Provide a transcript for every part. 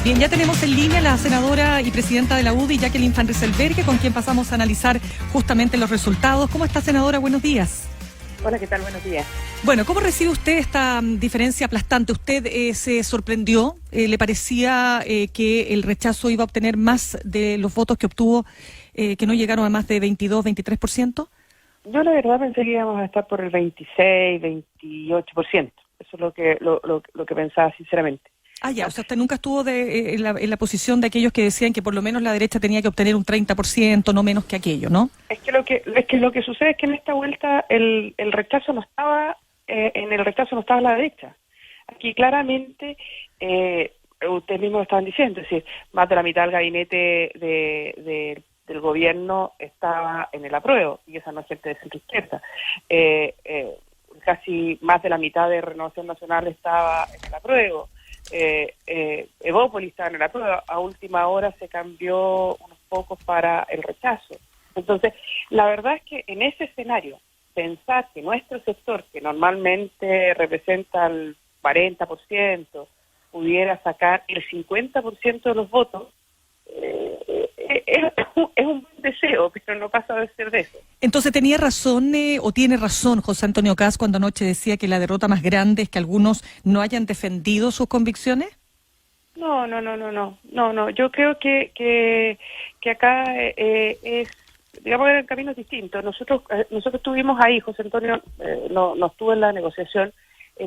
Bien, ya tenemos en línea la senadora y presidenta de la UDI, Jacqueline Van Rysselberghe, con quien pasamos a analizar justamente los resultados. ¿Cómo está, senadora? Buenos días. Hola, ¿qué tal? Buenos días. Bueno, ¿cómo recibe usted esta diferencia aplastante? ¿Usted se sorprendió? ¿Le parecía que el rechazo iba a obtener más de los votos que obtuvo, que no llegaron a más de 22, 23%? Yo la verdad pensé que íbamos a estar por el 26, 28%. Eso es lo que pensaba sinceramente. Ah, ya, o sea, usted nunca estuvo en la posición de aquellos que decían que por lo menos la derecha tenía que obtener un 30%, no menos que aquello, ¿no? Es que lo que sucede es que en esta vuelta el rechazo no estaba, en el rechazo no estaba la derecha. Aquí claramente, ustedes mismos lo estaban diciendo, es decir, más de la mitad del gabinete del gobierno estaba en el apruebo, y esa no es gente de centro izquierda. Casi más de la mitad de Renovación Nacional estaba en el apruebo. Evópolis estaba en la prueba, a última hora se cambió unos pocos para el rechazo. Entonces, la verdad es que en ese escenario, pensar que nuestro sector, que normalmente representa el 40%, pudiera sacar el 50% de los votos, es un buen deseo, pero no pasa de ser de eso. Entonces, ¿tenía razón o tiene razón José Antonio Kast cuando anoche decía que la derrota más grande es que algunos no hayan defendido sus convicciones? No. Yo creo que acá digamos, eran caminos distintos. Nosotros estuvimos ahí, José Antonio no estuvo en la negociación.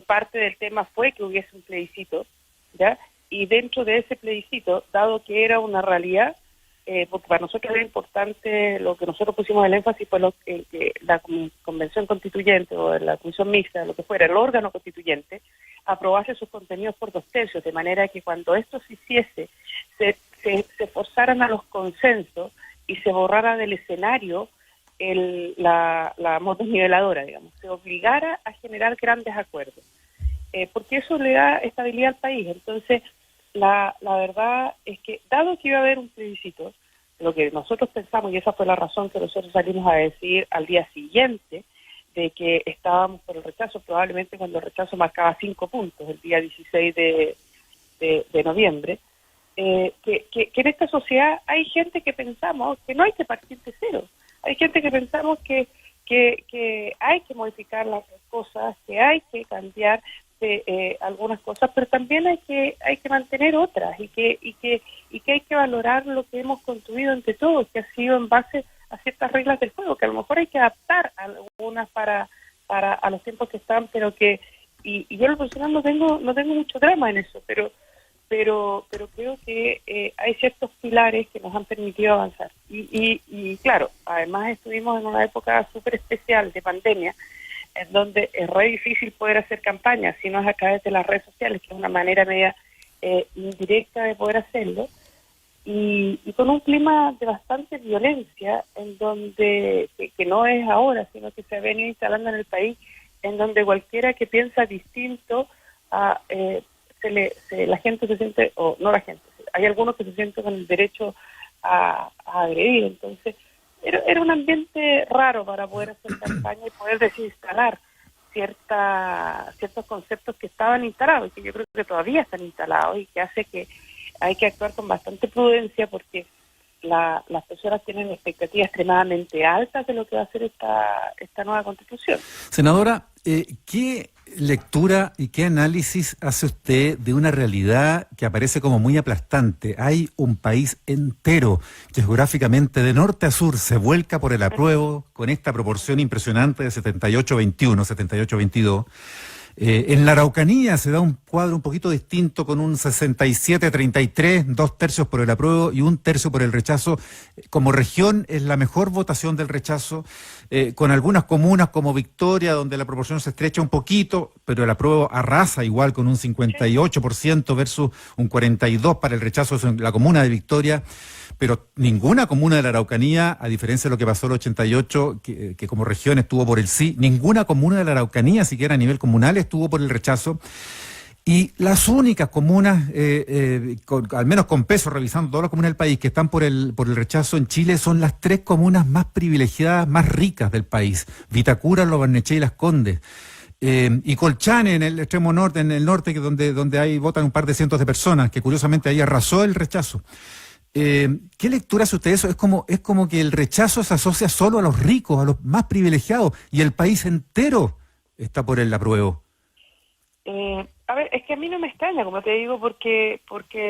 Parte del tema fue que hubiese un plebiscito, ¿ya? Y dentro de ese plebiscito, dado que era una realidad, porque para nosotros era importante, lo que nosotros pusimos el énfasis fue que la convención constituyente o la comisión mixta, lo que fuera, el órgano constituyente, aprobase sus contenidos por 2/3, de manera que cuando esto se hiciese, se forzaran a los consensos y se borrara del escenario la motoniveladora, digamos, se obligara a generar grandes acuerdos, porque eso le da estabilidad al país. Entonces, la verdad es que, dado que iba a haber un plebiscito, lo que nosotros pensamos, y esa fue la razón que nosotros salimos a decir al día siguiente, de que estábamos por el rechazo, probablemente cuando el rechazo marcaba 5 puntos, el día 16 de noviembre, que en esta sociedad hay gente que pensamos que no hay que partir de cero, hay gente que pensamos que hay que modificar las cosas, que hay que cambiar algunas cosas, pero también hay que mantener otras y que hay que valorar lo que hemos construido entre todos, que ha sido en base a ciertas reglas del juego, que a lo mejor hay que adaptar algunas para a los tiempos que están, pero que y yo en lo personal no tengo mucho drama en eso, pero creo que hay ciertos pilares que nos han permitido avanzar y claro, además estuvimos en una época súper especial de pandemia, en donde es re difícil poder hacer campaña, si no es a través de las redes sociales, que es una manera media indirecta de poder hacerlo, y con un clima de bastante violencia, en donde, que no es ahora, sino que se ha venido instalando en el país, en donde cualquiera que piensa distinto, la gente se siente, o no la gente, hay algunos que se sienten con el derecho a agredir. Entonces, era un ambiente raro para poder hacer campaña y poder desinstalar ciertos conceptos que estaban instalados y que yo creo que todavía están instalados, y que hace que hay que actuar con bastante prudencia, porque las personas tienen expectativas extremadamente altas de lo que va a ser esta nueva Constitución. Senadora, ¿qué lectura y qué análisis hace usted de una realidad que aparece como muy aplastante? Hay un país entero que geográficamente de norte a sur se vuelca por el apruebo con esta proporción impresionante de 78-21, 78-22. En la Araucanía se da un cuadro un poquito distinto, con un 67-33, 2/3 por el apruebo y 1/3 por el rechazo. Como región es la mejor votación del rechazo, con algunas comunas como Victoria, donde la proporción se estrecha un poquito, pero el apruebo arrasa igual con un 58% versus un 42% para el rechazo en la comuna de Victoria. Pero ninguna comuna de la Araucanía, a diferencia de lo que pasó en el 88, que como región estuvo por el sí, ninguna comuna de la Araucanía, siquiera a nivel comunal, estuvo por el rechazo. Y las únicas comunas, al menos con peso, revisando todas las comunas del país, que están por el rechazo en Chile, son las 3 comunas más privilegiadas, más ricas del país: Vitacura, Lo Barnechea y Las Condes. y Colchane en el extremo norte, en el norte, que donde hay votan un par de cientos de personas, que curiosamente ahí arrasó el rechazo. ¿Qué lectura hace usted eso? Es como que el rechazo se asocia solo a los ricos, a los más privilegiados, y el país entero está por el apruebo. A ver, es que a mí no me extraña, como te digo, porque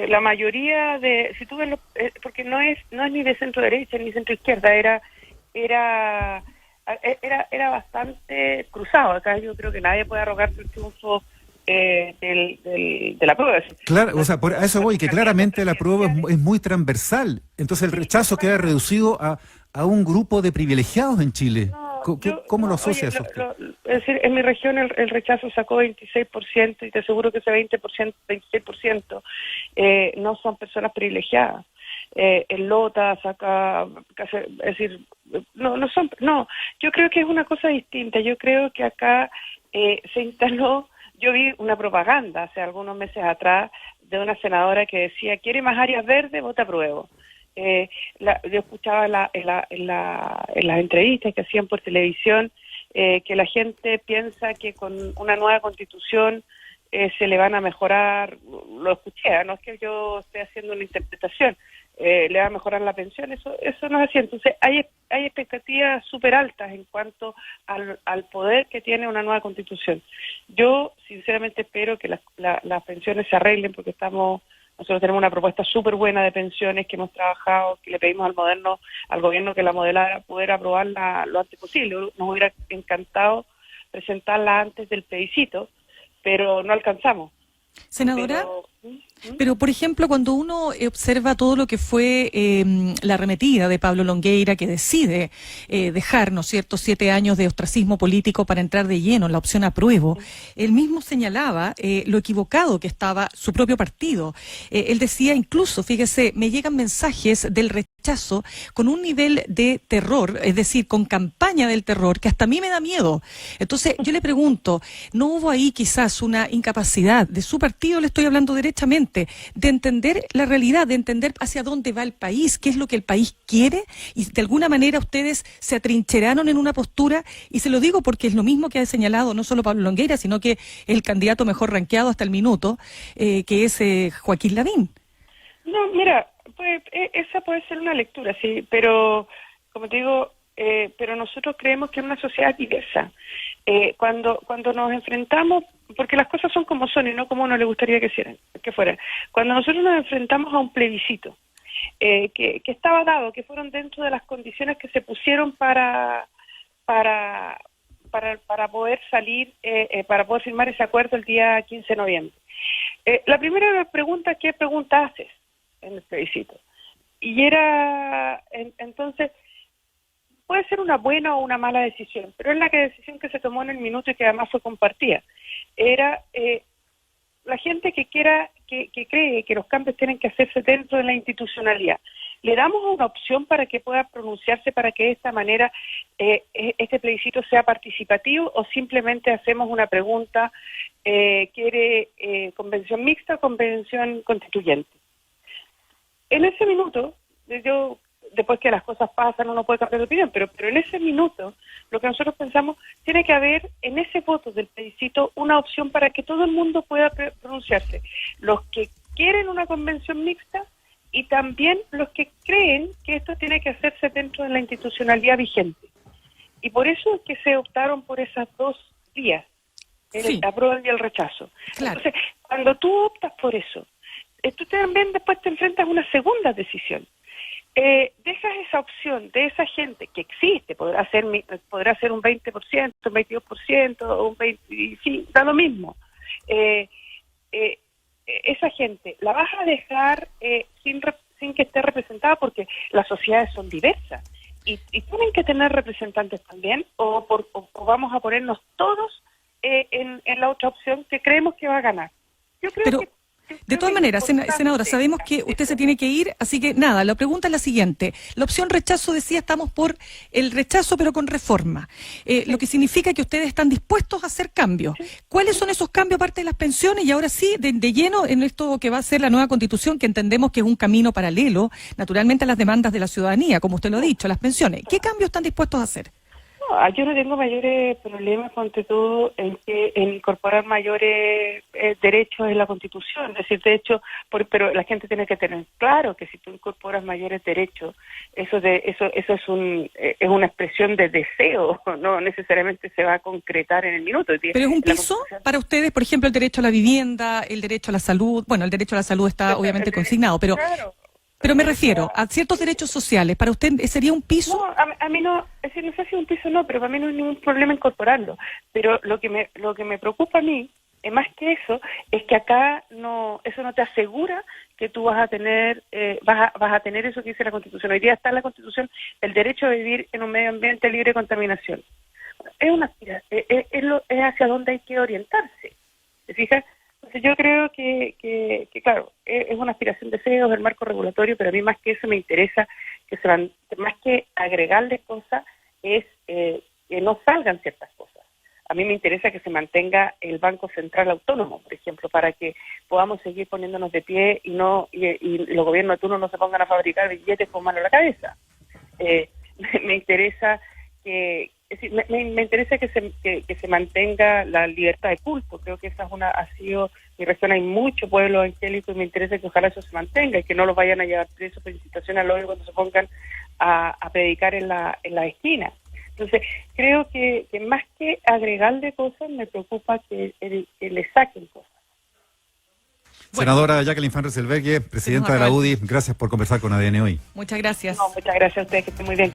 la mayoría de, si tú ves, porque no es ni de centro derecha ni centro izquierda, era bastante cruzado. Acá yo creo que nadie puede arrogarse el triunfo de la prueba. Claro, o sea, a eso voy, que claramente la prueba es muy transversal. Entonces el rechazo queda reducido a un grupo de privilegiados en Chile. ¿Cómo lo asocia eso usted? Es decir, en mi región el rechazo sacó 26% y te aseguro que ese 26% no son personas privilegiadas. El Lota saca, es decir, no, yo creo que es una cosa distinta. Yo creo que acá se instaló. Yo vi una propaganda hace algunos meses atrás de una senadora que decía, ¿quiere más áreas verdes? Vota apruebo. Yo escuchaba en las entrevistas que hacían por televisión que la gente piensa que con una nueva constitución se le van a mejorar, lo escuché, no es que yo esté haciendo una interpretación, le va a mejorar la pensión, eso no es así. Entonces hay expectativas súper altas en cuanto al poder que tiene una nueva constitución. Yo sinceramente espero que las pensiones se arreglen, porque nosotros tenemos una propuesta súper buena de pensiones que hemos trabajado, que le pedimos al gobierno que la modelara, poder aprobarla lo antes posible. Nos hubiera encantado presentarla antes del plebiscito, pero no alcanzamos. Senadora, pero por ejemplo, cuando uno observa todo lo que fue la arremetida de Pablo Longueira, que decide dejar, ¿no es cierto?, 7 años de ostracismo político para entrar de lleno en la opción apruebo, él mismo señalaba lo equivocado que estaba su propio partido. Él decía incluso, fíjese, me llegan mensajes del rechazo con un nivel de terror, es decir, con campaña del terror, que hasta a mí me da miedo. Entonces, yo le pregunto, ¿no hubo ahí quizás una incapacidad de su partido, le estoy hablando derechamente, de entender la realidad, de entender hacia dónde va el país, qué es lo que el país quiere, y de alguna manera ustedes se atrincheraron en una postura? Y se lo digo porque es lo mismo que ha señalado no solo Pablo Longueira, sino que el candidato mejor rankeado hasta el minuto, que es Joaquín Lavín. No, mira, pues esa puede ser una lectura, sí, pero como te digo, pero nosotros creemos que es una sociedad diversa. Cuando nos enfrentamos, porque las cosas son como son y no como uno le gustaría que fueran. Cuando nosotros nos enfrentamos a un plebiscito que estaba dado, que fueron dentro de las condiciones que se pusieron para poder salir, para poder firmar ese acuerdo el día 15 de noviembre. La primera pregunta, ¿qué pregunta haces en el plebiscito? Y entonces, puede ser una buena o una mala decisión, pero es la decisión que se tomó en el minuto y que además fue compartida. Era la gente que cree que los cambios tienen que hacerse dentro de la institucionalidad. Le damos una opción para que pueda pronunciarse, para que de esta manera este plebiscito sea participativo, o simplemente hacemos una pregunta, ¿quiere convención mixta o convención constituyente? En ese minuto, después que las cosas pasan, uno puede cambiar de opinión, pero en ese minuto, lo que nosotros pensamos, tiene que haber en ese voto del plebiscito una opción para que todo el mundo pueda pronunciarse. Los que quieren una convención mixta y también los que creen que esto tiene que hacerse dentro de la institucionalidad vigente. Y por eso es que se optaron por esas dos vías, el apruebo y el rechazo. Claro. Entonces, cuando tú optas por eso, tú también después te enfrentas a una segunda decisión. Dejas esa opción de esa gente que existe, podrá ser un 20%, un 22%, un 20%, sí, da lo mismo. Esa gente la vas a dejar sin que esté representada, porque las sociedades son diversas y tienen que tener representantes también, o vamos a ponernos todos en la otra opción que creemos que va a ganar. Yo creo que de todas maneras, senadora, sabemos que usted se tiene que ir, así que nada, la pregunta es la siguiente. La opción rechazo decía, estamos por el rechazo pero con reforma, lo que significa que ustedes están dispuestos a hacer cambios. ¿Cuáles son esos cambios aparte de las pensiones? Y ahora sí, de lleno en esto que va a ser la nueva Constitución, que entendemos que es un camino paralelo, naturalmente, a las demandas de la ciudadanía, como usted lo ha dicho, las pensiones. ¿Qué cambios están dispuestos a hacer? No, yo no tengo mayores problemas, ponte tú, en incorporar mayores derechos en la Constitución. Es decir, de hecho, pero la gente tiene que tener claro que si tú incorporas mayores derechos, eso es una expresión de deseo, no necesariamente se va a concretar en el minuto. Pero es un piso para ustedes, por ejemplo, el derecho a la vivienda, el derecho a la salud. Bueno, el derecho a la salud está obviamente consignado, pero... Claro. Pero me refiero a ciertos derechos sociales. ¿Para usted sería un piso? No, a mí no, es decir, no sé si un piso no, pero para mí no hay ningún problema incorporarlo. Pero lo que me preocupa a mí, más que eso, es que acá eso no te asegura que tú vas a tener eso que dice la Constitución. Hoy día está en la Constitución el derecho a vivir en un medio ambiente libre de contaminación. Es hacia donde hay que orientarse. ¿Te fijas? Entonces yo creo que claro, es una aspiración de deseos, el marco regulatorio, pero a mí más que eso me interesa más que agregarle cosas, es que no salgan ciertas cosas. A mí me interesa que se mantenga el Banco Central autónomo, por ejemplo, para que podamos seguir poniéndonos de pie y los gobiernos de turno no se pongan a fabricar billetes con mano a la cabeza. Me interesa me interesa que se mantenga la libertad de culto. Creo que esa ha sido mi región, hay mucho pueblo evangélico y me interesa que ojalá eso se mantenga y que no los vayan a llevar presos por incitación al odio cuando se pongan a predicar en la esquina. Entonces, creo que más que agregarle cosas, me preocupa que le saquen cosas. Senadora Jacqueline Van Rysselberghe, presidenta de la UDI, gracias por conversar con ADN hoy. Muchas gracias. No, muchas gracias a ustedes, que estén muy bien.